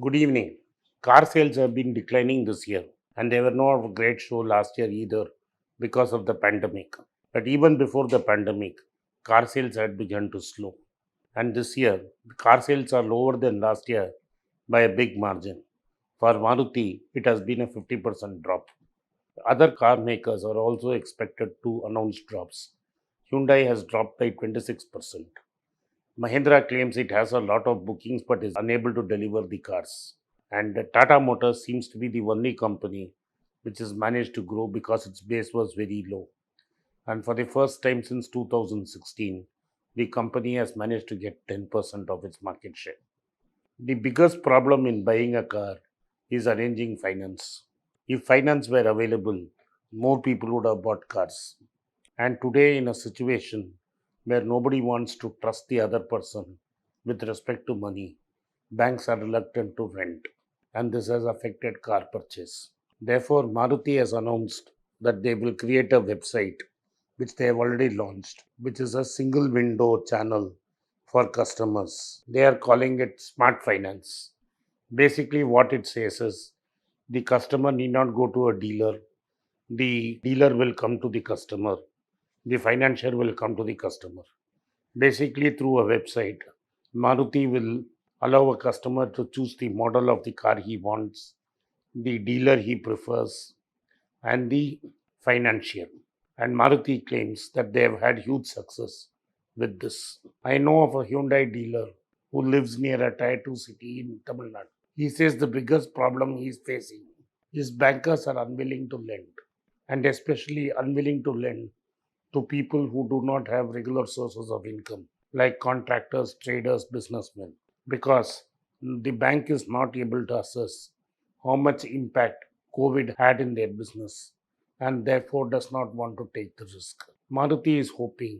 Good evening. Car sales have been declining this year, and they were not a great show last year either because of the pandemic. But even before the pandemic, car sales had begun to slow. And this year, car sales are lower than last year by a big margin. For Maruti, it has been a 50% drop. Other car makers are also expected to announce drops. Hyundai has dropped by 26%. Mahindra claims it has a lot of bookings but is unable to deliver the cars. And Tata Motors seems to be the only company which has managed to grow because its base was very low. And for the first time since 2016, the company has managed to get 10% of its market share. The biggest problem in buying a car is arranging finance. If finance were available, more people would have bought cars. And today, in a situation where nobody wants to trust the other person with respect to money, banks are reluctant to lend, and this has affected car purchase. Therefore, Maruti has announced that they will create a website which they have already launched, which is a single window channel for customers. They are calling it Smart Finance. Basically, what it says is the customer need not go to a dealer, the dealer will come to the customer, the financier will come to the customer. Basically, through a website, Maruti will allow a customer to choose the model of the car he wants, the dealer he prefers, and the financier. And Maruti claims that they have had huge success with this. I know of a Hyundai dealer who lives near a tier 2 city in Tamil Nadu. He says the biggest problem he is facing is bankers are unwilling to lend, and especially unwilling to lend to people who do not have regular sources of income, like contractors, traders, businessmen, because the bank is not able to assess how much impact COVID had in their business and therefore does not want to take the risk. Maruti is hoping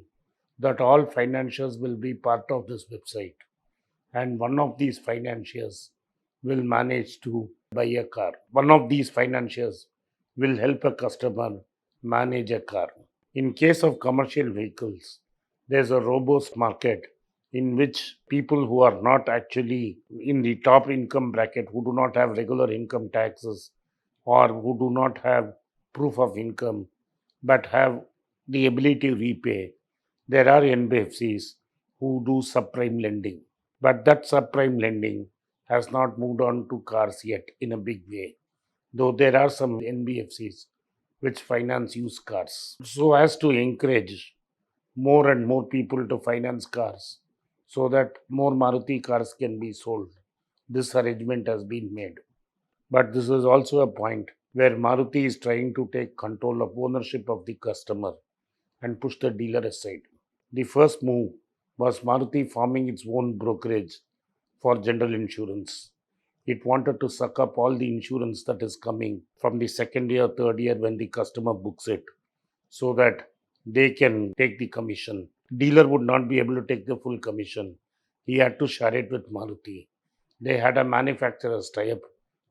that all financiers will be part of this website, and one of these financiers will manage to buy a car. One of these financiers will help a customer manage a car. In case of commercial vehicles, there's a robust market in which people who are not actually in the top income bracket, who do not have regular income taxes or who do not have proof of income but have the ability to repay, there are NBFCs who do subprime lending. But that subprime lending has not moved on to cars yet in a big way, though there are some NBFCs which finance used cars. So as to encourage more and more people to finance cars so that more Maruti cars can be sold, this arrangement has been made. But this is also a point where Maruti is trying to take control of ownership of the customer and push the dealer aside. The first move was Maruti forming its own brokerage for general insurance. It wanted to suck up all the insurance that is coming from the second year, third year when the customer books it so that they can take the commission. Dealer would not be able to take the full commission. He had to share it with Maruti. They had a manufacturer's tie up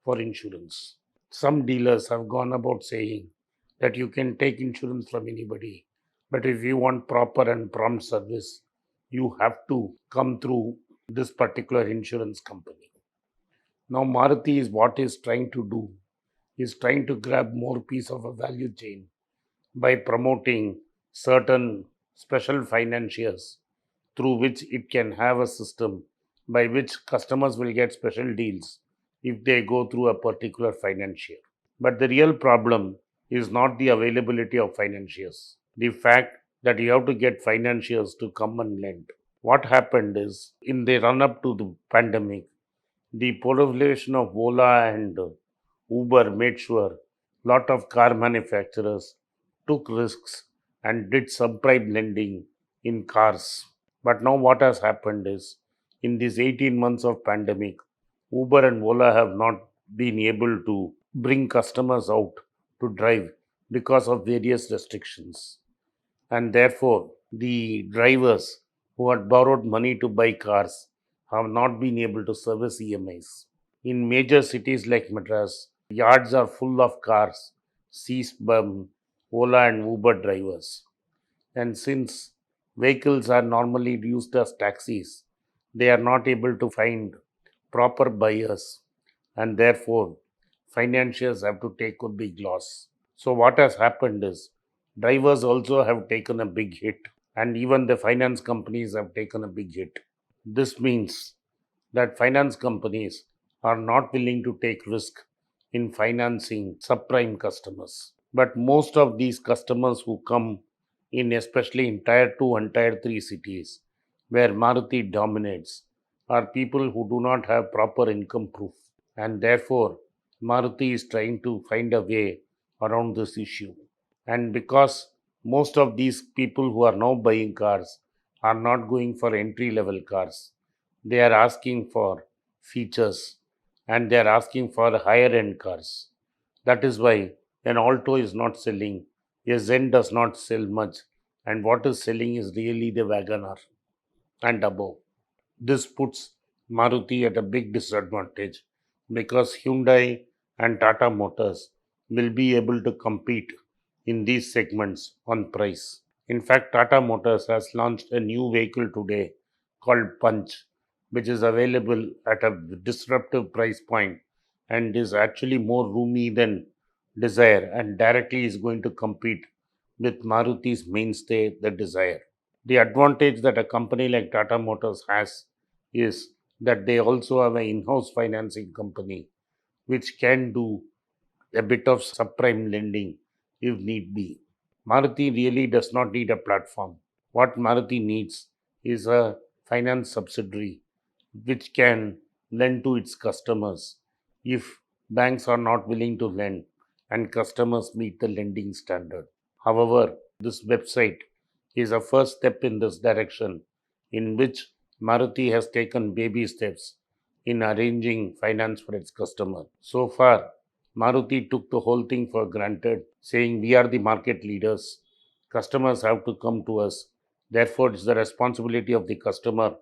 for insurance. Some dealers have gone about saying that you can take insurance from anybody, but if you want proper and prompt service, you have to come through this particular insurance company. Now, Maruti is what is trying to do is trying to grab more piece of a value chain by promoting certain special financiers through which it can have a system by which customers will get special deals if they go through a particular financier. But the real problem is not the availability of financiers, the fact that you have to get financiers to come and lend. What happened is in the run up to the pandemic, the proliferation of Ola and Uber made sure lot of car manufacturers took risks and did subprime lending in cars. But now what has happened is in these 18 months of pandemic, Uber and Ola have not been able to bring customers out to drive because of various restrictions. And therefore, the drivers who had borrowed money to buy cars have not been able to service EMIs. In major cities like Madras, yards are full of cars seized by Ola and Uber drivers. And since vehicles are normally used as taxis, they are not able to find proper buyers and therefore financiers have to take a big loss. So what has happened is drivers also have taken a big hit, and even the finance companies have taken a big hit. This means that finance companies are not willing to take risk in financing subprime customers. But most of these customers who come in, especially in tier 2 and tier 3 cities, where Maruti dominates, are people who do not have proper income proof. And therefore, Maruti is trying to find a way around this issue. And because most of these people who are now buying cars are not going for entry level cars, they are asking for features and they are asking for higher end cars. That is why an Alto is not selling, a Zen does not sell much, and what is selling is really the Wagoner and above. This puts Maruti at a big disadvantage because Hyundai and Tata Motors will be able to compete in these segments on price. In fact, Tata Motors has launched a new vehicle today called Punch, which is available at a disruptive price point and is actually more roomy than Desire and directly is going to compete with Maruti's mainstay, the Desire. The advantage that a company like Tata Motors has is that they also have an in house financing company which can do a bit of subprime lending if need be. Maruti really does not need a platform. What Maruti needs is a finance subsidiary which can lend to its customers if banks are not willing to lend and customers meet the lending standard. However, this website is a first step in this direction, in which Maruti has taken baby steps in arranging finance for its customer. So far, Maruti took the whole thing for granted, saying we are the market leaders. Customers have to come to us. Therefore, it's the responsibility of the customer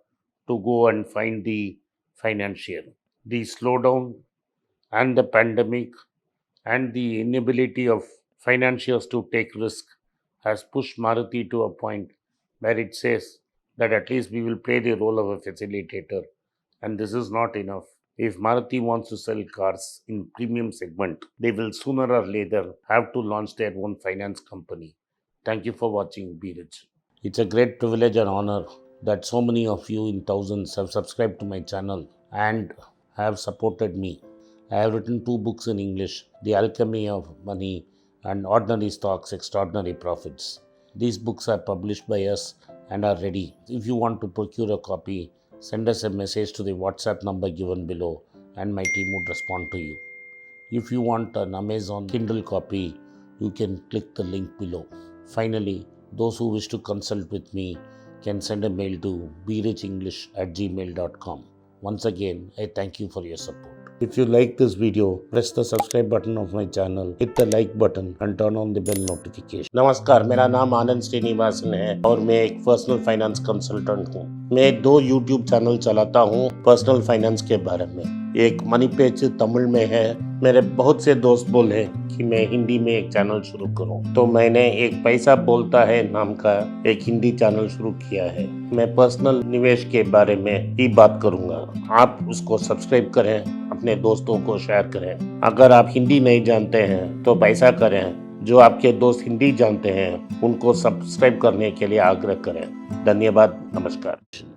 to go and find the financier. The slowdown and the pandemic and the inability of financiers to take risk has pushed Maruti to a point where it says that at least we will play the role of a facilitator, and this is not enough. If Maruti wants to sell cars in premium segment, they will sooner or later have to launch their own finance company. Thank you for watching. Be Rich. It's a great privilege and honor that so many of you in thousands have subscribed to my channel and have supported me. I have written 2 books in English, The Alchemy of Money and Ordinary Stocks, Extraordinary Profits. These books are published by us and are ready. If you want to procure a copy, send us a message to the WhatsApp number given below and my team would respond to you. If you want an Amazon Kindle copy, you can click the link below. Finally, those who wish to consult with me can send a mail to berichenglish@gmail.com. Once again, I thank you for your support. If you like this video, press the subscribe button of my channel, hit the like button and turn on the bell notification. नमस्कार, मेरा नाम आनंद श्रीनिवासन है और मैं एक personal finance consultant हूँ। मैं 2 YouTube channel चलाता हूँ पर्सनल फाइनेंस के बारे में। एक मनी पेज तमिल में है। मेरे बहुत से दोस्त बोले कि मैं हिंदी में एक चैनल शुरू करूं, तो मैंने एक पैसा बोलता है नाम का एक हिंदी चैनल शुरू किया है। मैं पर्सनल निवेश के बारे में ही बात करूंगा। आप उसको सब्सक्राइब करें, अपने दोस्तों को शेयर करें। अगर आप हिंदी नहीं जानते हैं तो पैसा करें। जो आपके दोस्त हिंदी जानते हैं उनको सब्सक्राइब करने के लिए आग्रह करें। धन्यवाद। नमस्कार।